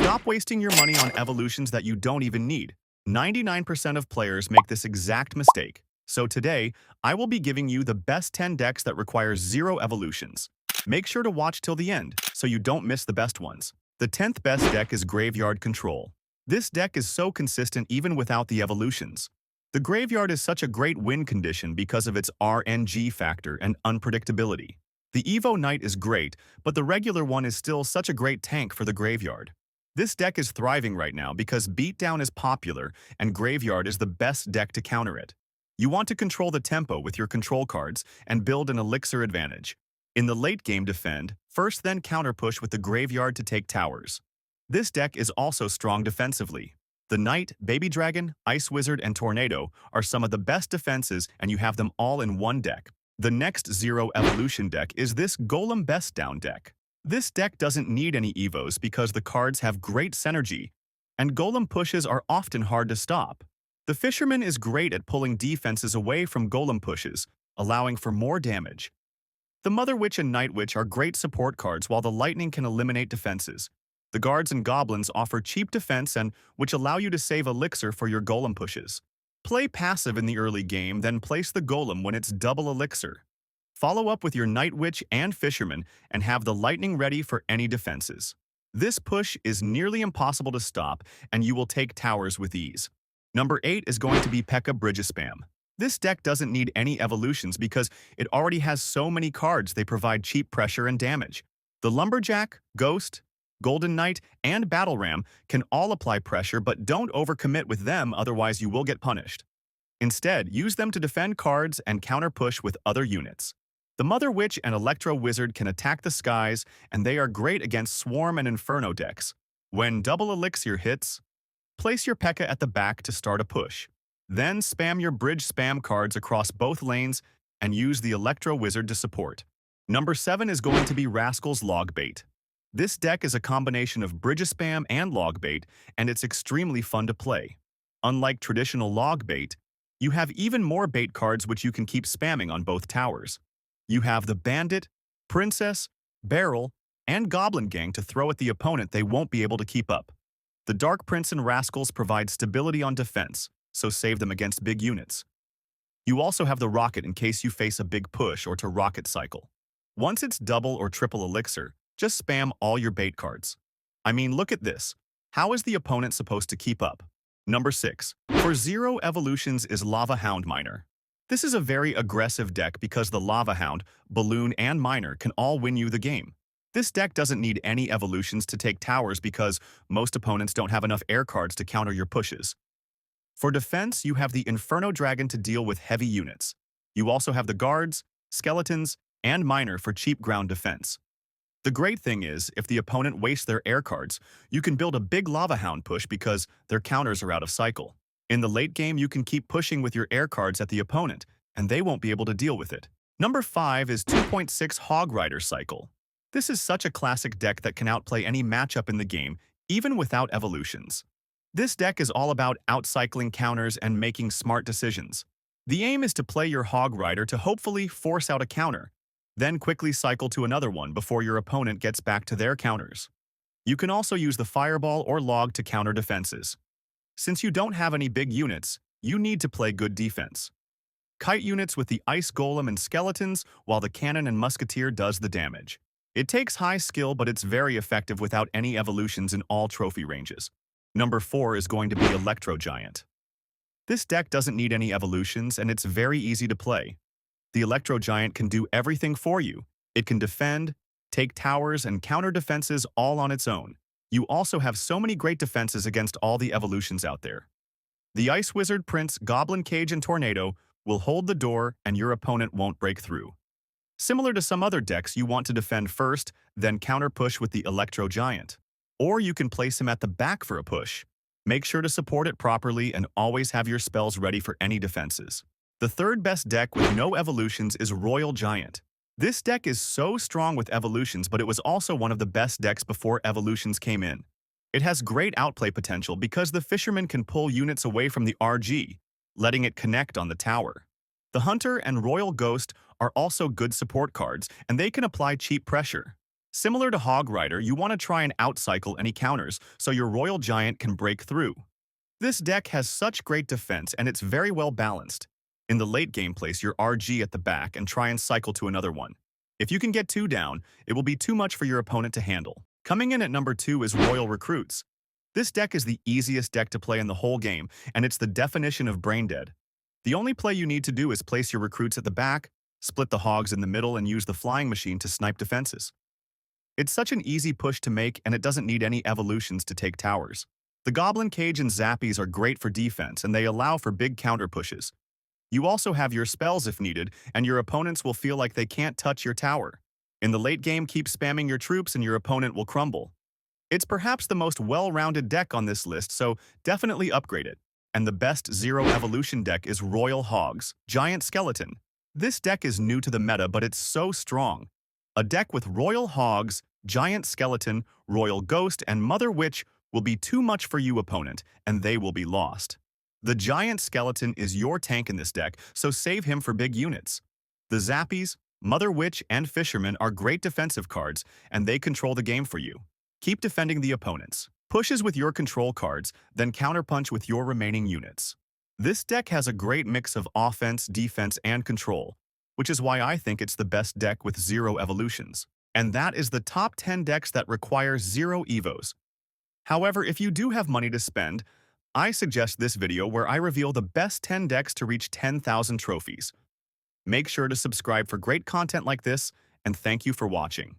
Stop wasting your money on evolutions that you don't even need. 99% of players make this exact mistake. So today, I will be giving you the best 10 decks that require 0 evolutions. Make sure to watch till the end, so you don't miss the best ones. The 10th best deck is Graveyard Control. This deck is so consistent even without the evolutions. The Graveyard is such a great win condition because of its RNG factor and unpredictability. The Evo Knight is great, but the regular one is still such a great tank for the Graveyard. This deck is thriving right now because Beatdown is popular and Graveyard is the best deck to counter it. You want to control the tempo with your control cards and build an elixir advantage. In the late game defend, first then counter push with the Graveyard to take towers. This deck is also strong defensively. The Knight, Baby Dragon, Ice Wizard, and Tornado are some of the best defenses and you have them all in one deck. The next 0 evolution deck is this Golem Best Down deck. This deck doesn't need any evos because the cards have great synergy, and Golem pushes are often hard to stop. The Fisherman is great at pulling defenses away from Golem pushes, allowing for more damage. The Mother Witch and Night Witch are great support cards while the Lightning can eliminate defenses. The Guards and Goblins offer cheap defense and which allow you to save elixir for your Golem pushes. Play passive in the early game, then place the Golem when it's double elixir. Follow up with your Night Witch and Fisherman and have the Lightning ready for any defenses. This push is nearly impossible to stop and you will take towers with ease. Number 8 is going to be Pekka Bridge Spam. This deck doesn't need any evolutions because it already has so many cards they provide cheap pressure and damage. The Lumberjack, Ghost, Golden Knight, and Battle Ram can all apply pressure but don't overcommit with them, otherwise you will get punished. Instead, use them to defend cards and counter push with other units. The Mother Witch and Electro Wizard can attack the skies, and they are great against Swarm and Inferno decks. When double elixir hits, place your Pekka at the back to start a push. Then spam your bridge spam cards across both lanes and use the Electro Wizard to support. Number 7 is going to be Rascal's Log Bait. This deck is a combination of bridge spam and log bait, and it's extremely fun to play. Unlike traditional log bait, you have even more bait cards which you can keep spamming on both towers. You have the Bandit, Princess, Barrel, and Goblin Gang to throw at the opponent they won't be able to keep up. The Dark Prince and Rascals provide stability on defense, so save them against big units. You also have the Rocket in case you face a big push or to rocket cycle. Once it's double or triple elixir, just spam all your bait cards. I mean, look at this. How is the opponent supposed to keep up? Number 6. For 0 evolutions is Lava Hound Miner. This is a very aggressive deck because the Lava Hound, Balloon, and Miner can all win you the game. This deck doesn't need any evolutions to take towers because most opponents don't have enough air cards to counter your pushes. For defense, you have the Inferno Dragon to deal with heavy units. You also have the Guards, Skeletons, and Miner for cheap ground defense. The great thing is, if the opponent wastes their air cards, you can build a big Lava Hound push because their counters are out of cycle. In the late game, you can keep pushing with your air cards at the opponent, and they won't be able to deal with it. Number 5 is 2.6 Hog Rider Cycle. This is such a classic deck that can outplay any matchup in the game, even without evolutions. This deck is all about outcycling counters and making smart decisions. The aim is to play your Hog Rider to hopefully force out a counter, then quickly cycle to another one before your opponent gets back to their counters. You can also use the Fireball or Log to counter defenses. Since you don't have any big units, you need to play good defense. Kite units with the Ice Golem and Skeletons, while the Cannon and Musketeer does the damage. It takes high skill, but it's very effective without any evolutions in all trophy ranges. Number 4 is going to be Electro Giant. This deck doesn't need any evolutions, and it's very easy to play. The Electro Giant can do everything for you. It can defend, take towers, and counter defenses all on its own. You also have so many great defenses against all the evolutions out there. The Ice Wizard, Prince, Goblin Cage, and Tornado will hold the door and your opponent won't break through. Similar to some other decks, you want to defend first, then counter push with the Electro Giant. Or you can place him at the back for a push. Make sure to support it properly and always have your spells ready for any defenses. The third best deck with no evolutions is Royal Giant. This deck is so strong with evolutions, but it was also one of the best decks before evolutions came in. It has great outplay potential because the Fisherman can pull units away from the RG, letting it connect on the tower. The Hunter and Royal Ghost are also good support cards, and they can apply cheap pressure. Similar to Hog Rider, you want to try and outcycle any counters so your Royal Giant can break through. This deck has such great defense and it's very well balanced. In the late game, place your RG at the back and try and cycle to another one. If you can get 2 down, it will be too much for your opponent to handle. Coming in at number 2 is Royal Recruits. This deck is the easiest deck to play in the whole game, and it's the definition of brain dead. The only play you need to do is place your recruits at the back, split the hogs in the middle, and use the flying machine to snipe defenses. It's such an easy push to make, and it doesn't need any evolutions to take towers. The Goblin Cage and Zappies are great for defense, and they allow for big counter pushes. You also have your spells if needed, and your opponents will feel like they can't touch your tower. In the late game, keep spamming your troops and your opponent will crumble. It's perhaps the most well-rounded deck on this list, so definitely upgrade it. And the best zero evolution deck is Royal Hogs, Giant Skeleton. This deck is new to the meta, but it's so strong. A deck with Royal Hogs, Giant Skeleton, Royal Ghost, and Mother Witch will be too much for you opponent, and they will be lost. The Giant Skeleton is your tank in this deck, so save him for big units. The Zappies, Mother Witch, and Fisherman are great defensive cards, and they control the game for you. Keep defending the opponents. Pushes with your control cards, then counterpunch with your remaining units. This deck has a great mix of offense, defense, and control, which is why I think it's the best deck with 0 evolutions. And that is the top 10 decks that require 0 evos. However, if you do have money to spend, I suggest this video where I reveal the best 10 decks to reach 10,000 trophies. Make sure to subscribe for great content like this, and thank you for watching.